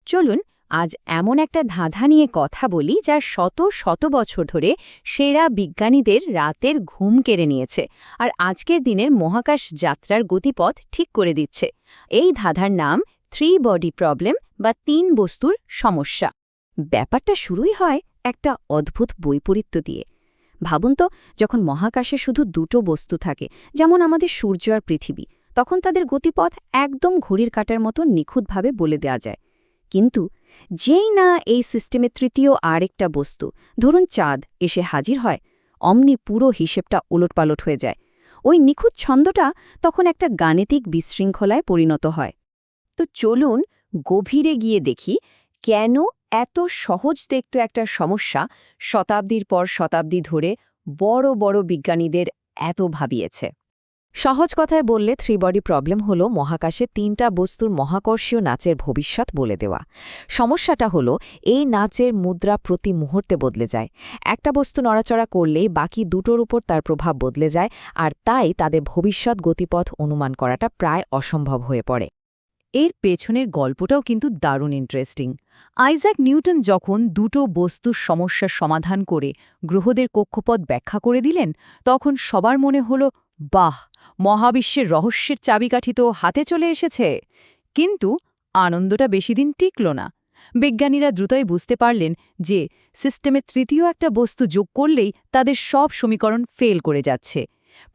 চলুন আজ এমন একটা ধাঁধা নিয়ে কথা বলি যা শত শত বছর ধরে সেরা বিজ্ঞানীদের রাতের ঘুম কেড়ে নিয়েছে আর আজকের দিনের মহাকাশ যাত্রার গতিপথ ঠিক করে দিচ্ছে। এই ধাঁধার নাম থ্রি বডি প্রবলেম বা তিন বস্তুর সমস্যা। ব্যাপারটা শুরুই হয় একটা অদ্ভুত বৈপরীত্য দিয়ে। ভাবুন তো, যখন মহাকাশে শুধু দুটো বস্তু থাকে, যেমন আমাদের সূর্য আর পৃথিবী, তখন তাদের গতিপথ একদম ঘড়ির কাঁটার মতো নিখুঁতভাবে বলে দেওয়া যায়। কিন্তু যেই না এই সিস্টেমে তৃতীয় আরেকটা বস্তু, ধরুন চাঁদ, এসে হাজির হয়, অমনি পুরো হিসেবটা ওলটপালট হয়ে যায়। ওই নিখুঁত ছন্দটা তখন একটা গাণিতিক বিশৃঙ্খলায় পরিণত হয়। তো চলুন গভীরে গিয়ে দেখি কেন এত সহজ দেখত একটা সমস্যা শতাব্দীর পর শতাব্দী ধরে বড় বড় বিজ্ঞানীদের এত ভাবিয়েছে। সহজ কথায় বললে থ্রি বডি প্রবলেম হলো মহাকাশে তিনটা বস্তুর মহাকর্ষীয় নাচের ভবিষ্যৎ বলে দেওয়া। সমস্যাটা হলো এই নাচের মুদ্রা প্রতি মুহূর্তে বদলে যায়। একটা বস্তু নড়াচড়া করলেই বাকি দুটোর উপর তার প্রভাব বদলে যায়, আর তাই তাদের ভবিষ্যৎ গতিপথ অনুমান করাটা প্রায় অসম্ভব হয়ে পড়ে। এর পেছনের গল্পটাও কিন্তু দারুণ ইন্টারেস্টিং। আইজ্যাক নিউটন যখন দুটো বস্তুর সমস্যার সমাধান করে গ্রহদের কক্ষপথ ব্যাখ্যা করে দিলেন, তখন সবার মনে হলো, বাহ, মহাবিশ্বের রহস্যের চাবিকাঠি তো হাতে চলে এসেছে। কিন্তু আনন্দটা বেশিদিন টিকল না। বিজ্ঞানীরা দ্রুতই বুঝতে পারলেন যে সিস্টেমে তৃতীয় একটা বস্তু যোগ করলেই তাদের সব সমীকরণ ফেল করে যাচ্ছে।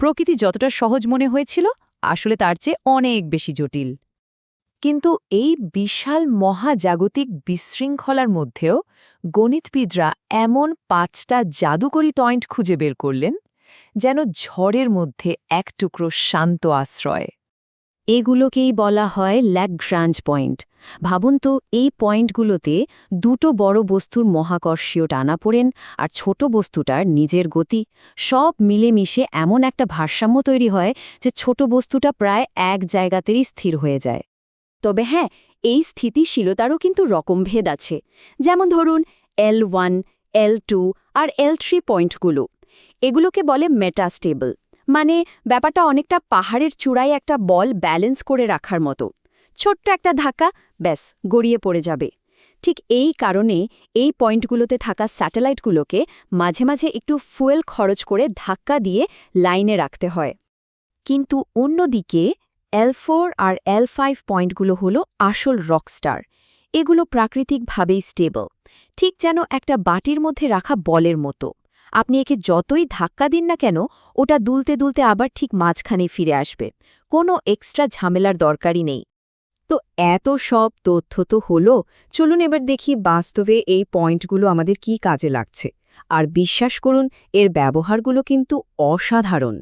প্রকৃতি যতটা সহজ মনে হয়েছিল, আসলে তার চেয়ে অনেক বেশি জটিল। কিন্তু এই বিশাল মহাজাগতিক বিশৃঙ্খলার মধ্যেও গণিতবিদরা এমন 5টা জাদুকরী পয়েন্ট খুঁজে বের করলেন, যেন ঝড়ের মধ্যে এক টুকরো শান্ত আশ্রয়। এগুলোকেই বলা হয় ল্যাগ্রাঞ্জ পয়েন্ট। ভাবুন তো, এই পয়েন্টগুলোতে দুটো বড় বস্তুর মহাকর্ষীয় টানাপোড়েন আর ছোট বস্তুটার নিজের গতি সব মিলেমিশে এমন একটা ভারসাম্য তৈরি হয় যে ছোট বস্তুটা প্রায় এক জায়গাতেই স্থির হয়ে যায়। তবে হ্যাঁ, এই স্থিতিশীলতারও কিন্তু রকমভেদ আছে। যেমন ধরুন L1, L2 আর L3 পয়েন্টগুলো, এগুলোকে বলে মেটাস্টেবল। মানে ব্যাপারটা অনেকটা পাহাড়ের চূড়ায় একটা বল ব্যালেন্স করে রাখার মতো। ছোট্ট একটা ধাক্কা, ব্যাস, গড়িয়ে পড়ে যাবে। ঠিক এই কারণে এই পয়েন্টগুলোতে থাকা স্যাটেলাইটগুলোকে মাঝে মাঝে একটু ফুয়েল খরচ করে ধাক্কা দিয়ে লাইনে রাখতে হয়। কিন্তু অন্যদিকে L4 আর L5 পয়েন্টগুলো হলো আসল রকস্টার। এগুলো প্রাকৃতিকভাবেই স্টেবল, ঠিক যেন একটা বাটির মধ্যে রাখা বলের মতো। আপনি একে যতই ধাক্কা দিন না কেন, ওটা দুলতে দুলতে আবার ঠিক মাঝখানে ফিরে আসবে। কোনো এক্সট্রা ঝামেলার দরকারই নেই। তো এত সব তথ্য তো হলো, চলুন এবার দেখি বাস্তবে এই পয়েন্টগুলো আমাদের কি কাজে লাগছে। আর বিশ্বাস করুন, এর ব্যবহারগুলো কিন্তু অসাধারণ।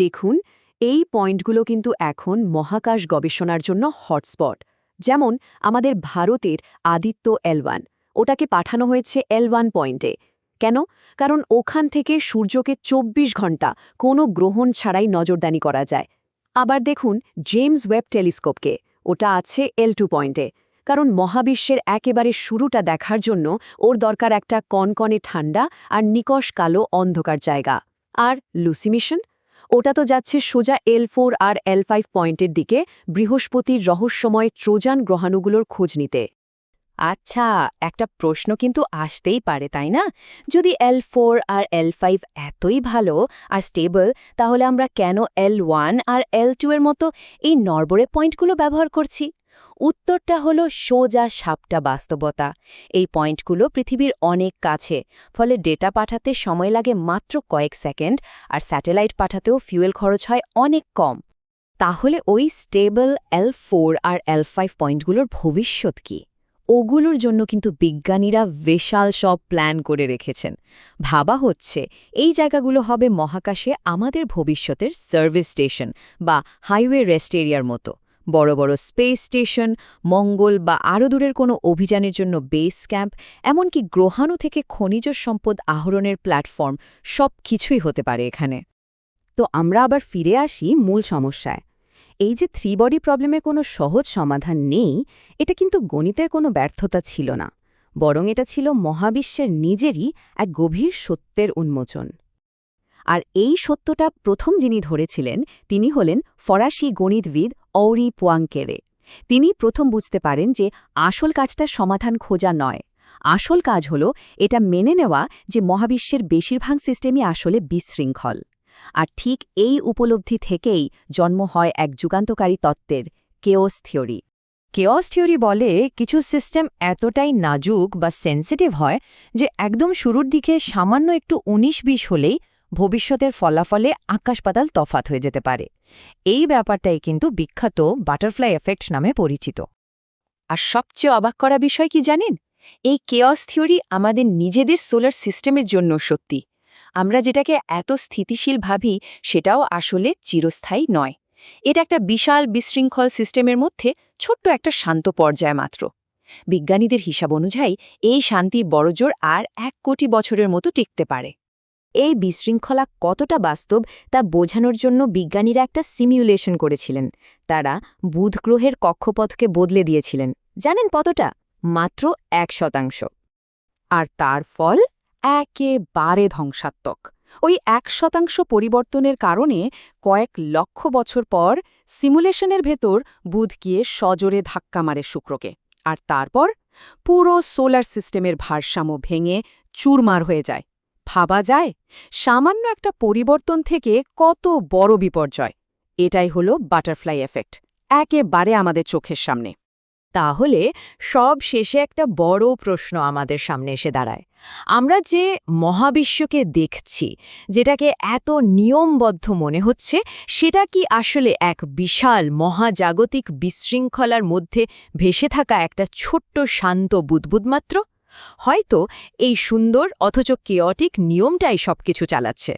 দেখুন, এই পয়েন্টগুলো কিন্তু এখন মহাকাশ গবেষণার জন্য হটস্পট। যেমন আমাদের ভারতের আদিত্য L1, ওটাকে পাঠানো হয়েছে L1 পয়েন্টে। কেন? কারণ ওখান থেকে সূর্যকে 24 ঘন্টা কোনো গ্রহণ ছাড়াই নজরদারি করা যায়। আবার দেখুন জেমস ওয়েব টেলিস্কোপকে, ওটা আছে L2 পয়েন্টে, কারণ মহাবিশ্বের একেবারে শুরুটা দেখার জন্য ওর দরকার একটা কনকনে ঠান্ডা আর নিকষ কালো অন্ধকার জায়গা। আর লুসি মিশন, ওটা তো যাচ্ছে সোজা L4 আর L5 পয়েন্টের দিকে, বৃহস্পতির রহস্যময় ট্রোজান গ্রহাণুগুলোর খোঁজ নিতে। আচ্ছা, একটা প্রশ্ন কিন্তু আসতেই পারে, তাই না? যদি L4 আর L5 এতই ভালো আর স্টেবল, তাহলে আমরা কেন L1 আর L2 এর মতো এই নড়বড়ে পয়েন্টগুলো ব্যবহার করছি? উত্তরটা হলো সোজা সাপটা বাস্তবতা। এই পয়েন্টগুলো পৃথিবীর অনেক কাছে, ফলে ডেটা পাঠাতে সময় লাগে মাত্র কয়েক সেকেন্ড, আর স্যাটেলাইট পাঠাতেও ফিউয়েল খরচ হয় অনেক কম। তাহলে ওই স্টেবল L4 আর L5 পয়েন্টগুলোর ভবিষ্যৎ কি? ওগুলোর জন্য কিন্তু বিজ্ঞানীরা বিশাল সব প্ল্যান করে রেখেছেন। ভাবা হচ্ছে এই জায়গাগুলো হবে মহাকাশে আমাদের ভবিষ্যতের সার্ভিস স্টেশন বা হাইওয়ে রেস্ট এরিয়ার মতো। বড় বড় স্পেস স্টেশন, মঙ্গল বা আরও দূরের কোনো অভিযানের জন্য বেস ক্যাম্প, এমনকি গ্রহাণু থেকে খনিজ সম্পদ আহরণের প্ল্যাটফর্ম, সব কিছুই হতে পারে এখানে। তো আমরা আবার ফিরে আসি মূল সমস্যায়। এই যে থ্রি বডি প্রবলেমের কোনো সহজ সমাধান নেই, এটা কিন্তু গণিতের কোনো ব্যর্থতা ছিল না, বরং এটা ছিল মহাবিশ্বের নিজেরই এক গভীর সত্যের উন্মোচন। আর এই সত্যটা প্রথম যিনি ধরেছিলেন তিনি হলেন ফরাসি গণিতবিদ অউরি পোয়াঙ্কেরে। তিনি প্রথম বুঝতে পারেন যে আসল কাজটা সমাধান খোঁজা নয়, আসল কাজ হল এটা মেনে নেওয়া যে মহাবিশ্বের বেশিরভাগ সিস্টেমই আসলে বিশৃঙ্খল। আর ঠিক এই উপলব্ধি থেকেই জন্ম হয় এক যুগান্তকারী তত্ত্বের, কেওস থিওরি। কেওস থিওরি বলে কিছু সিস্টেম এতটাই নাজুক বা সেন্সিটিভ হয় যে একদম শুরুর দিকে সামান্য একটু ১৯-২০ হলেই ভবিষ্যতের ফলাফলে আকাশ-পাতাল তফাত হয়ে যেতে পারে। এই ব্যাপারটাই কিন্তু বিখ্যাত বাটারফ্লাই এফেক্ট নামে পরিচিত। আর সবচেয়ে অবাক করা বিষয় কি জানেন? এই কেওস থিওরি আমাদের নিজেদের সোলার সিস্টেমের জন্য সত্যি। আমরা যেটাকে এত স্থিতিশীল ভাবি সেটাও আসলে চিরস্থায়ী নয়। এটা একটা বিশাল বিশৃঙ্খল সিস্টেমের মধ্যে ছোট্ট একটা শান্ত পর্যায় মাত্র। বিজ্ঞানীদের হিসাব অনুযায়ী এই শান্তি বড়জোর আর ১ কোটি বছরের মতো টিকতে পারে। এই বিশৃঙ্খলা কতটা বাস্তব তা বোঝানোর জন্য বিজ্ঞানীরা একটা সিমিউলেশন করেছিলেন। তারা বুধ গ্রহের কক্ষপথকে বদলে দিয়েছিলেন। জানেন কতটা? মাত্র ১%। আর তার ফল একেবারে ধ্বংসাত্মক। ওই ১% পরিবর্তনের কারণে কয়েক লক্ষ বছর পর সিমুলেশনের ভেতর বুধ গিয়ে সজোরে ধাক্কা মারে শুক্রকে। আর তারপর পুরো সোলার সিস্টেমের ভারসাম্য ভেঙে চুরমার হয়ে যায়। ভাবা যায় সামান্য একটা পরিবর্তন থেকে কত বড় বিপর্যয়। এটাই হলো বাটারফ্লাই এফেক্ট, একেবারে আমাদের চোখের সামনে। তাহলে সব শেষে একটা বড় প্রশ্ন আমাদের সামনে এসে দাঁড়ায়। আমরা যে মহাবিশ্বকে দেখছি, যেটাকে এত নিয়মবদ্ধ মনে হচ্ছে, সেটা কি আসলে এক বিশাল মহাজাগতিক বিশৃঙ্খলার মধ্যে ভেসে থাকা একটা ছোট্ট শান্ত বুদবুদ মাত্র? হয়তো এই সুন্দর অথচ কেয়টিক নিয়মটাই সবকিছু চালাচ্ছে।